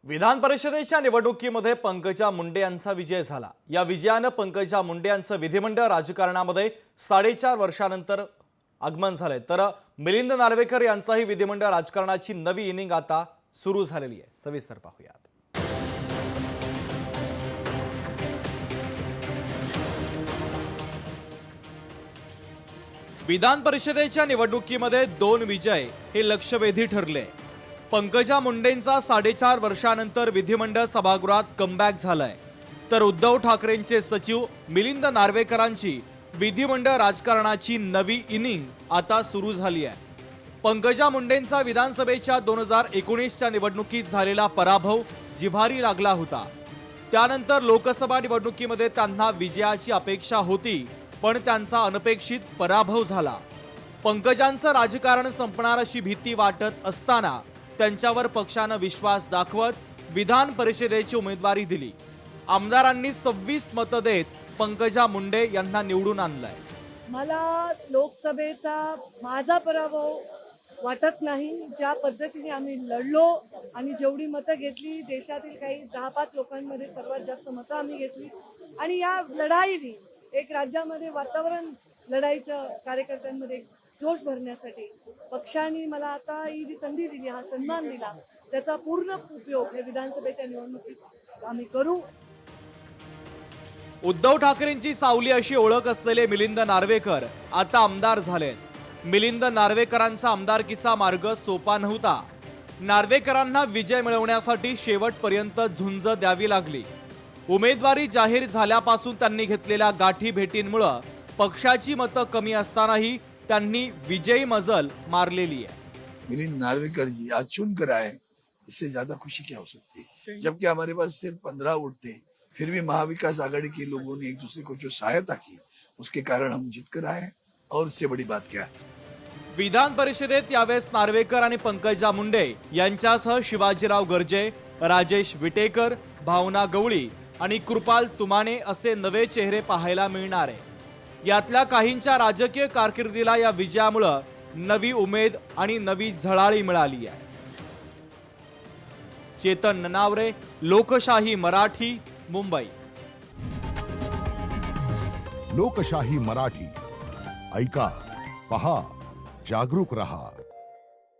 विधान परिषदेच्या निवडणुकीमध्ये पंकजा मुंडे यांचा विजय झाला। या विजयाने पंकजा मुंडे यांचं विधिमंडळ राजकारणामध्ये 4.5 वर्षानंतर आगमन झाले। तर मिलिंद नार्वेकर यांचाही विधिमंडळ राजकारणाची नवी इनिंग आता सुरू झालेली आहे। सविस्तर पाहूयात। विधान परिषदेच्या निवडणुकीमध्ये 2 विजय हे लक्षवेधी ठरले। पंकजा मुंडेंचा 4.5 वर्षानंतर विधिमंडळ सभागृहात कमबॅक झालाय, तर उद्धव ठाकरेंचे सचिव मिलिंद नार्वेकरांची विधिमंडळ राजकारणाची नवी इनिंग आता सुरू झाली आहे। पंकजा मुंडेंचा विधानसभेच्या 2019च्या निवडणुकीत झालेला पराभव जिव्हारी लागला होता। त्यानंतर लोकसभा निवडणुकीमध्ये त्यांना विजयाची अपेक्षा होती, पण त्यांचा अनपेक्षित पराभव झाला। पंकजांचं राजकारण संपणार अशी भीती वाटत असताना त्यांच्यावर पक्षाने विश्वास दाखवत विधान परिषदेची उमेदवारी दिली। आमदारांनी 26 मतं देत पंकजा मुंडे यांना निवडून आणलंय। मला लोकसभेचा माझा पराभव वाटत नाही। ज्या पद्धतीने आम्ही लढलो आणि जेवढी मतं घेतली, देशातील काही 10-5 लोकांमध्ये सर्वात जास्त मतं आम्ही घेतली आणि या लढाईने एक राज्यामध्ये वातावरण लढाईचं कार्यकर्त्यांमध्ये जोश भरण्यासाठी पक्षाने मला आता ही जी संधी दिली, हा सन्मान दिला, त्याचा पूर्ण उपयोग हे विधानसभेच्या निवडणुकीत आम्ही करू। उद्धव ठाकरेंची सावली अशी ओळख असलेले मिलिंद नार्वेकर आता आमदार झालेत। मिलिंद नार्वेकरांचा आमदारकीचा मार्ग सोपा नव्हता। नार्वेकरांना विजय मिळवण्यासाठी शेवटपर्यंत झुंज द्यावी लागली। उमेदवारी जाहीर झाल्यापासून त्यांनी घेतलेल्या गाठी भेटींमुळे पक्षाची मतं कमी असतानाही त्यांनी विजयी मजल मारलेली आहे। मिलिंद नार्वेकर जी आज चुनकर आए, इससे ज्यादा खुशी क्या हो सकती है। जबकि हमारे पास सिर्फ 15 वोट थे, फिर भी महाविकास आघाड़ी के लोगों ने एक दूसरे को जो सहायता की, उसके कारण हम जीतकर आए। और इससे बड़ी बात क्या है। विधान परिषदेत यावेळेस नार्वेकर आणि पंकजा मुंडे यांच्यासह शिवाजीराव गर्जे, राजेश विटेकर, भावना गवळी आणि कृपाल तुमाने असे नवे चेहरे पाहायला मिळणार आहे। यातल्या काहींच्या राजकीय कारकिर्दीला या विजयामुळे नवी उमेद आणि नवी झळाळी मिळाली आहे। चेतन ननावरे, लोकशाही मराठी, मुंबई। लोकशाही मराठी ऐका, पहा, जागरूक रहा।